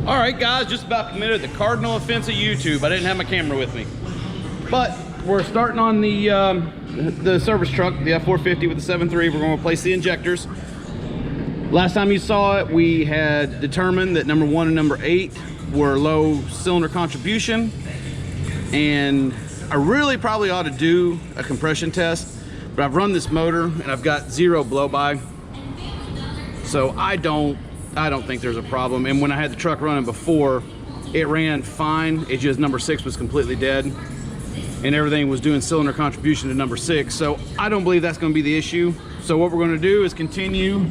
All right, guys, just about committed the cardinal offense of YouTube. I didn't have my camera with me. But we're starting on the service truck, the F450 with the 7.3. We're going to replace the injectors. Last time you saw it, we had determined that number 1 and number 8 were low cylinder contribution. And I really probably ought to do a compression test, but I've run this motor and I've got 0 blow-by. So I don't think there's a problem. And when I had the truck running before, it ran fine. It just number 6 was completely dead. And everything was doing cylinder contribution to number 6. So I don't believe that's gonna be the issue. So what we're gonna do is continue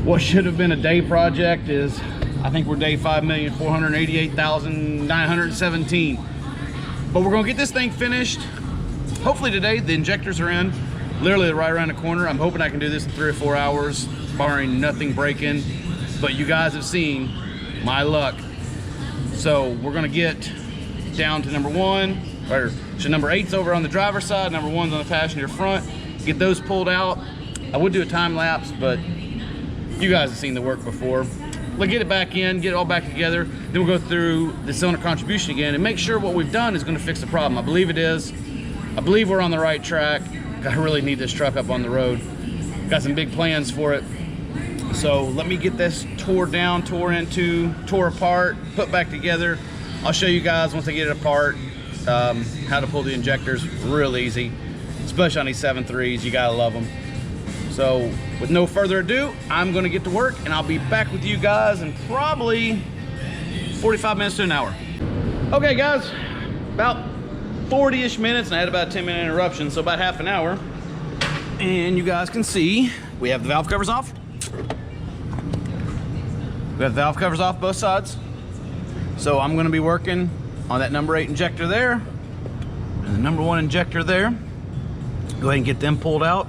what should have been a day project is, I think we're day 5,488,917. But we're gonna get this thing finished. Hopefully today. The injectors are in, literally right around the corner. I'm hoping I can do this in 3 or 4 hours, barring nothing breaking. But you guys have seen my luck. So we're gonna get down to number 1, or so number 8's over on the driver's side, number 1's on the passenger front. Get those pulled out. I would do a time lapse, but you guys have seen the work before. We'll get it back in, get it all back together. Then we'll go through the cylinder contribution again and make sure what we've done is gonna fix the problem. I believe it is. I believe we're on the right track. I really need this truck up on the road. Got some big plans for it. So let me get this tore down, tore apart, put back together. I'll show you guys once I get it apart how to pull the injectors. Real easy, especially on these 7.3s. You gotta love them. So with no further ado, I'm gonna get to work and I'll be back with you guys in probably 45 minutes to an hour. Okay guys, about 40-ish minutes, and I had about a 10-minute interruption, so about half an hour. And you guys can see, we have the valve covers off. We have the valve covers off both sides. So I'm gonna be working on that number 8 injector there, and the number 1 injector there. Go ahead and get them pulled out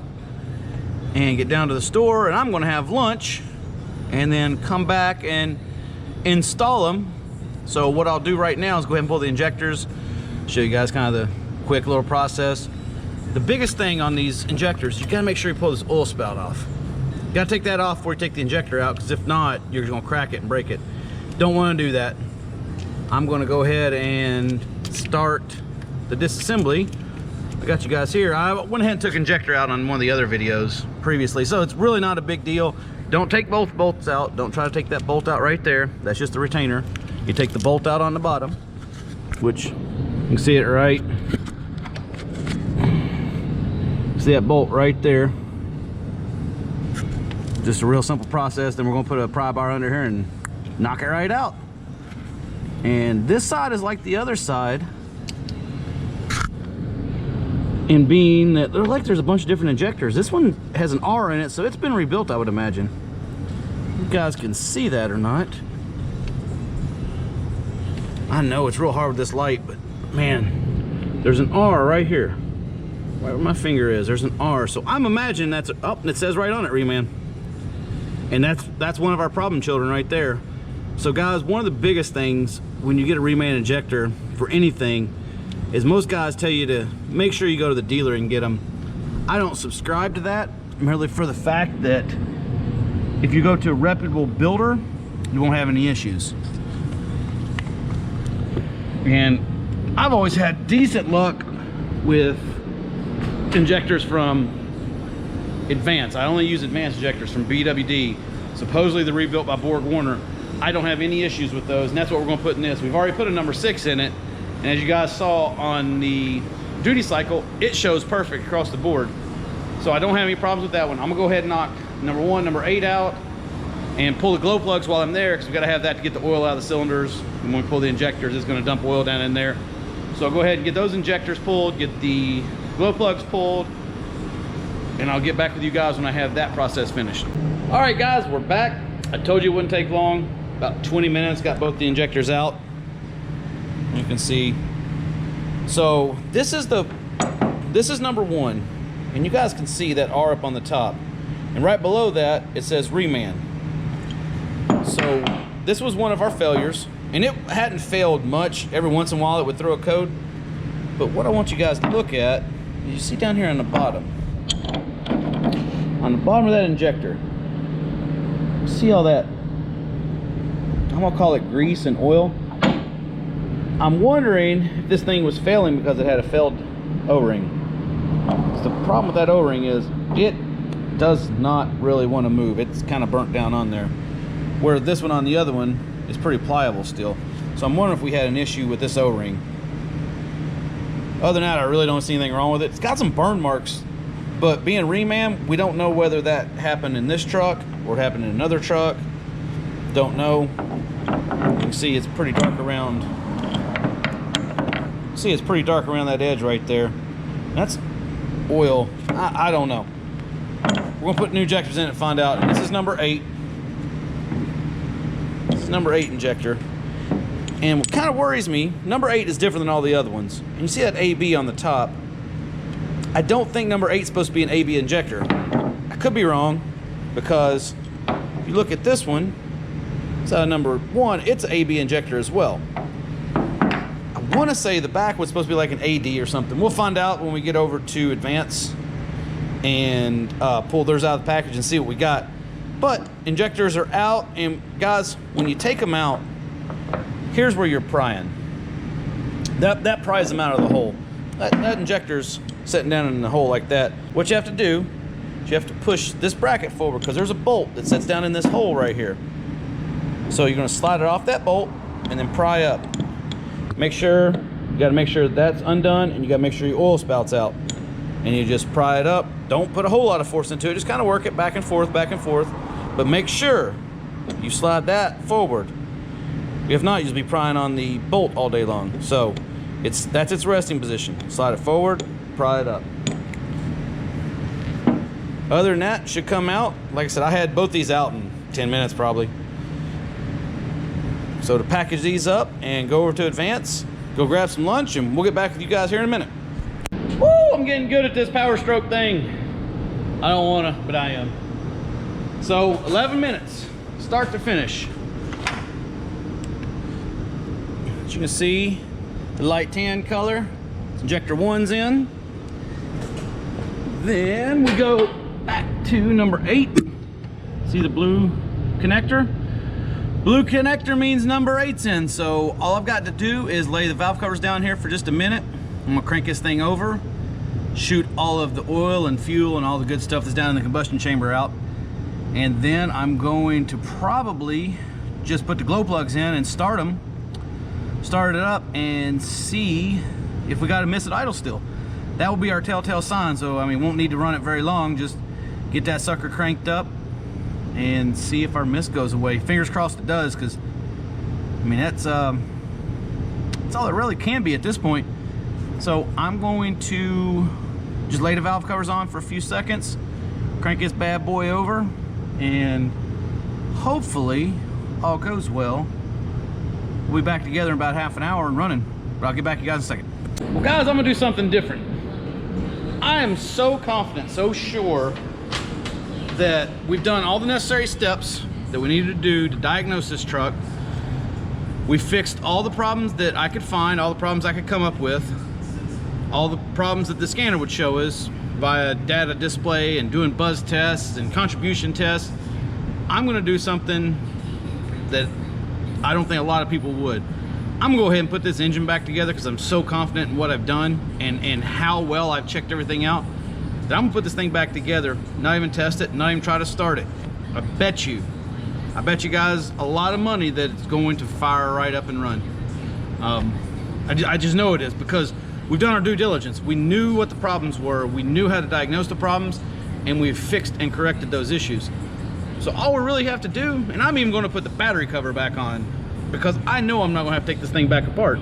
and get down to the store, and I'm gonna have lunch and then come back and install them. So what I'll do right now is go ahead and pull the injectors, show you guys kind of the quick little process. The biggest thing on these injectors, you gotta make sure you pull this oil spout off. You gotta take that off before you take the injector out, because if not, you're just gonna crack it and break it. Don't wanna do that. I'm gonna go ahead and start the disassembly. I got you guys here. I went ahead and took injector out on one of the other videos previously, so it's really not a big deal. Don't take both bolts out. Don't try to take that bolt out right there. That's just the retainer. You take the bolt out on the bottom, which you can see it right. See that bolt right there. Just a real simple process. Then we're gonna put a pry bar under here and knock it right out. And this side is like the other side, in being that there's a bunch of different injectors. This one has an R in it, so it's been rebuilt, I would imagine. You guys can see that or not. I know it's real hard with this light, but man, there's an R right here. Right where my finger is, there's an R. So I'm imagining that's, oh, it says right on it, Reman. And that's one of our problem children right there. So guys, one of the biggest things when you get a reman injector for anything is most guys tell you to make sure you go to the dealer and get them. I don't subscribe to that, merely for the fact that if you go to a reputable builder, you won't have any issues. And I've always had decent luck with injectors from Advance. I only use Advanced injectors from BWD. Supposedly they're rebuilt by Borg Warner. I don't have any issues with those, and that's what we're gonna put in this. We've already put a number 6 in it, and as you guys saw on the duty cycle, it shows perfect across the board. So I don't have any problems with that one. I'm gonna go ahead and knock number 1, number 8 out, and pull the glow plugs while I'm there, because we've gotta have that to get the oil out of the cylinders. And when we pull the injectors, it's gonna dump oil down in there. So I'll go ahead and get those injectors pulled, get the glow plugs pulled, and I'll get back with you guys when I have that process finished. All right guys, we're back. I told you it wouldn't take long. About 20 minutes, got both the injectors out. You can see. So this is number 1, and you guys can see that R up on the top. And right below that, it says reman. So this was one of our failures, and it hadn't failed much. Every once in a while it would throw a code. But what I want you guys to look at, you see down here on the bottom. On the bottom of that injector, see all that? I'm gonna call it grease and oil. I'm wondering if this thing was failing because it had a failed O-ring. The problem with that O-ring is it does not really want to move. It's kind of burnt down on there, where this one on the other one is pretty pliable still. So I'm wondering if we had an issue with this O-ring. Other than that, I really don't see anything wrong with it. It's got some burn marks, but being reman, we don't know whether that happened in this truck or it happened in another truck. Don't know. You can see it's pretty dark around. See, it's pretty dark around that edge right there. That's oil. I don't know. We're gonna put new injectors in and find out. This is number 8. This is number 8 injector. And what kind of worries me, number 8 is different than all the other ones. And you see that AB on the top. I don't think number 8 is supposed to be an AB injector. I could be wrong, because if you look at this one, it's number 1, it's an AB injector as well. I want to say the back was supposed to be like an AD or something. We'll find out when we get over to Advance and pull theirs out of the package and see what we got. But injectors are out, and guys, when you take them out, here's where you're prying. That pries them out of the hole. That injector's sitting down in the hole like that. What you have to do is you have to push this bracket forward, because there's a bolt that sits down in this hole right here. So you're going to slide it off that bolt and then pry up. Make sure, you got to make sure that's undone, and you got to make sure your oil spout's out. And you just pry it up. Don't put a whole lot of force into it. Just kind of work it back and forth, but make sure you slide that forward. If not, you'll be prying on the bolt all day long. So that's its resting position. Slide it forward, pry it up. Other than that, should come out. Like I said, I had both these out in 10 minutes probably. So to package these up and go over to Advance, go grab some lunch, and we'll get back with you guys here in a minute. Woo, I'm getting good at this Powerstroke thing. I don't wanna, but I am. So 11 minutes, start to finish. As you can see, the light tan color, injector 1's in. Then we go back to number 8. See the blue connector? Blue connector means number 8's in. So all I've got to do is lay the valve covers down here for just a minute. I'm gonna crank this thing over, shoot all of the oil and fuel and all the good stuff that's down in the combustion chamber out. And then I'm going to probably just put the glow plugs in and start it up and see if we got a miss at idle still. That will be our telltale sign. So I mean, won't need to run it very long. Just get that sucker cranked up and see if our mist goes away. Fingers crossed it does, because I mean that's all it really can be at this point. So I'm going to just lay the valve covers on for a few seconds, crank this bad boy over, and hopefully all goes well. We'll be back together in about half an hour and running, but I'll get back to you guys in a second. Well guys, I'm gonna do something different. I am so confident, so sure that we've done all the necessary steps that we needed to do to diagnose this truck. We fixed all the problems that I could find, all the problems I could come up with, all the problems that the scanner would show us via data display and doing buzz tests and contribution tests. I'm gonna do something that I don't think a lot of people would. I'm gonna go ahead and put this engine back together, because I'm so confident in what I've done and how well I've checked everything out, that I'm gonna put this thing back together, not even test it, not even try to start it. I bet you guys a lot of money that it's going to fire right up and run. I just know it is, because we've done our due diligence. We knew what the problems were, we knew how to diagnose the problems, and we've fixed and corrected those issues. So all we really have to do, and I'm even going to put the battery cover back on, because I know I'm not going to have to take this thing back apart.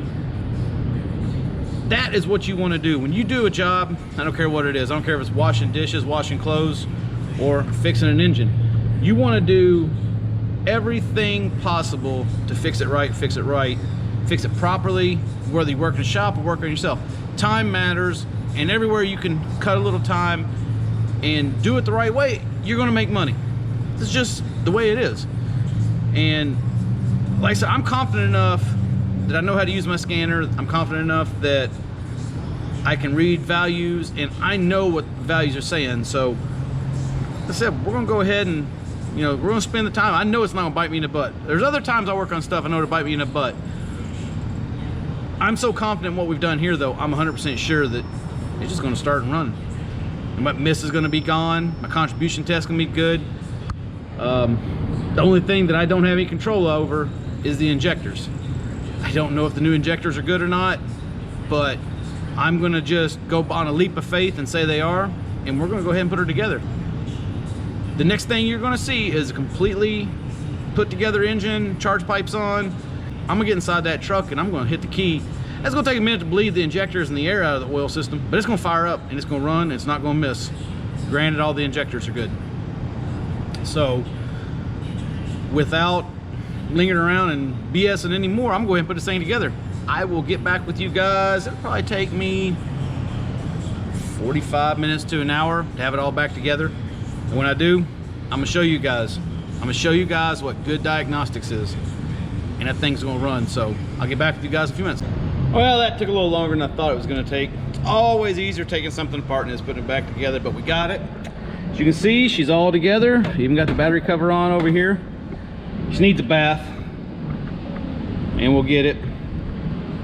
That is what you want to do when you do a job. I don't care what it is. I don't care if it's washing dishes, washing clothes, or fixing an engine. You want to do everything possible to fix it right, fix it properly, whether you work in a shop or work on yourself. Time matters, and everywhere you can cut a little time and do it the right way, you're going to make money. It's just the way it is. And like I said, I'm confident enough that I know how to use my scanner. I'm confident enough that I can read values, and I know what the values are saying. So like I said, we're gonna go ahead and You know, we're gonna spend the time. I know it's not gonna bite me in the butt. There's other times I work on stuff I know it'll bite me in the butt. I'm so confident in what we've done here though, I'm 100% sure that it's just gonna start and run. And my miss is gonna be gone. My contribution test gonna be good. The only thing that I don't have any control over is the injectors. I don't know if the new injectors are good or not, but I'm gonna just go on a leap of faith and say they are, and we're gonna go ahead and put her together. The next thing you're gonna see is a completely put together engine, charge pipes on. I'm gonna get inside that truck and I'm gonna hit the key. It's gonna take a minute to bleed the injectors and the air out of the oil system, but it's gonna fire up and it's gonna run and it's not gonna miss. Granted, all the injectors are good. So, without lingering around and BSing anymore, I'm gonna go ahead and put this thing together. I will get back with you guys. It'll probably take me 45 minutes to an hour to have it all back together. And when I do, I'm gonna show you guys. I'm gonna show you guys what good diagnostics is. And that thing's gonna run. So I'll get back with you guys in a few minutes. Well, that took a little longer than I thought it was gonna take. It's always easier taking something apart than just putting it back together, but we got it. As you can see, she's all together. Even got the battery cover on over here. She needs a bath, and we'll get it.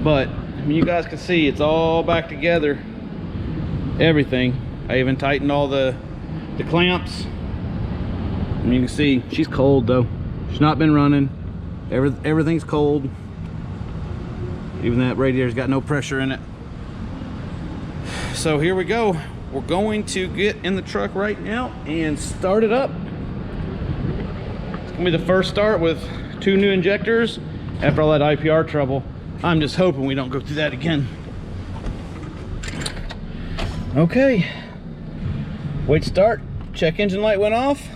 But I mean, you guys can see it's all back together. Everything. I even tightened all the clamps. And you can see she's cold though. She's not been running. Everything's cold. Even that radiator's got no pressure in it. So here we go. We're going to get in the truck right now and start it up. It's gonna be the first start with 2 new injectors. After all that IPR trouble, I'm just hoping we don't go through that again. Okay. Wait to start. Check engine light went off.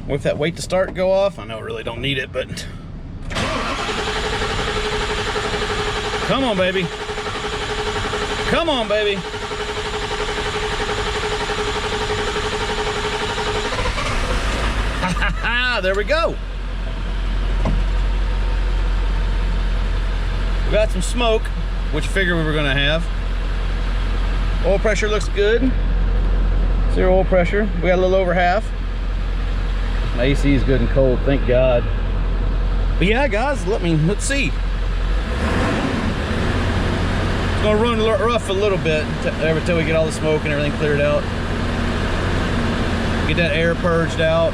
With that wait to start go off, I know I really don't need it, but come on, baby. Come on, baby. There we go. We got some smoke, which I figured we were gonna have. Oil pressure looks good. 0 oil pressure. We got a little over half. My AC is good and cold, thank God. But yeah, guys, let's see. It's gonna run rough a little bit until we get all the smoke and everything cleared out. Get that air purged out.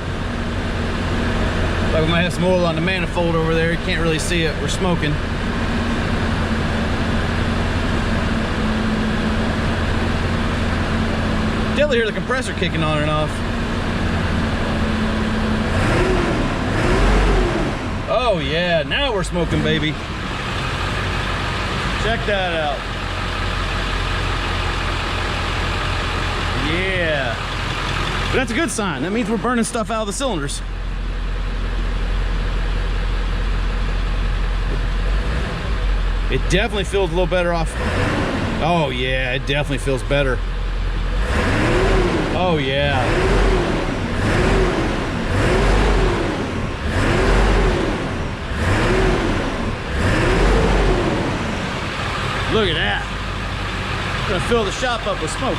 Like we might have some oil on the manifold over there. You can't really see it. We're smoking. Definitely hear the compressor kicking on and off. Oh yeah, now we're smoking, baby. Check that out. Yeah. But that's a good sign. That means we're burning stuff out of the cylinders. It definitely feels a little better off. Oh yeah, it definitely feels better. Oh yeah. Look at that. I'm gonna fill the shop up with smoke.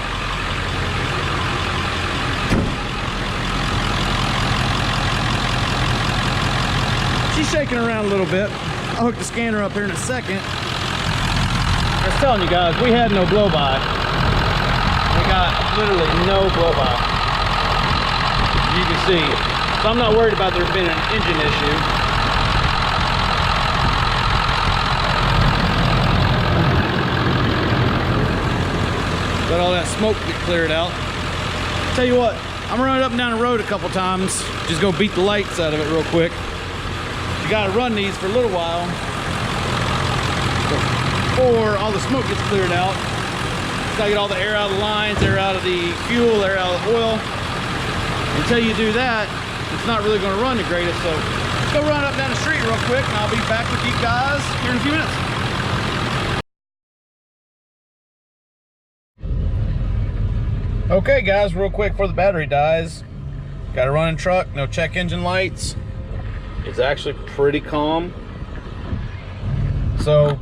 She's shaking around a little bit. I'll hook the scanner up here in a second. I was telling you guys, we had no blow-by. We got literally no blow-by. You can see. So I'm not worried about there being an engine issue. Let all that smoke get cleared out. Tell you what, I'm running up and down the road a couple times. Just go beat the lights out of it real quick. You gotta run these for a little while before all the smoke gets cleared out. Gotta get all the air out of the lines, air out of the fuel, air out of the oil. Until you do that, it's not really gonna run the greatest. So let's go run up down the street real quick and I'll be back with you guys here in a few minutes. Okay guys, real quick before the battery dies. Got a running truck, no check engine lights. It's actually pretty calm. So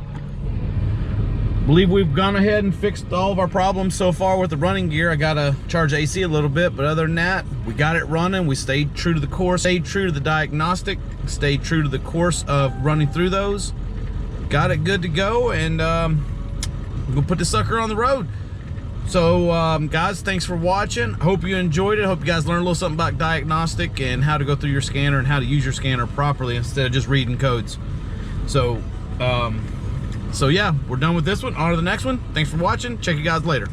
Believe we've gone ahead and fixed all of our problems so far with the running gear. I gotta charge AC a little bit, but other than that, we got it running. We stayed true to the course, stayed true to the diagnostic, stayed true to the course of running through those. Got it good to go, and we'll put the sucker on the road. So guys, thanks for watching. Hope you enjoyed it. Hope you guys learned a little something about diagnostic and how to go through your scanner and how to use your scanner properly instead of just reading codes. So yeah, we're done with this one. On to the next one. Thanks for watching. Check you guys later.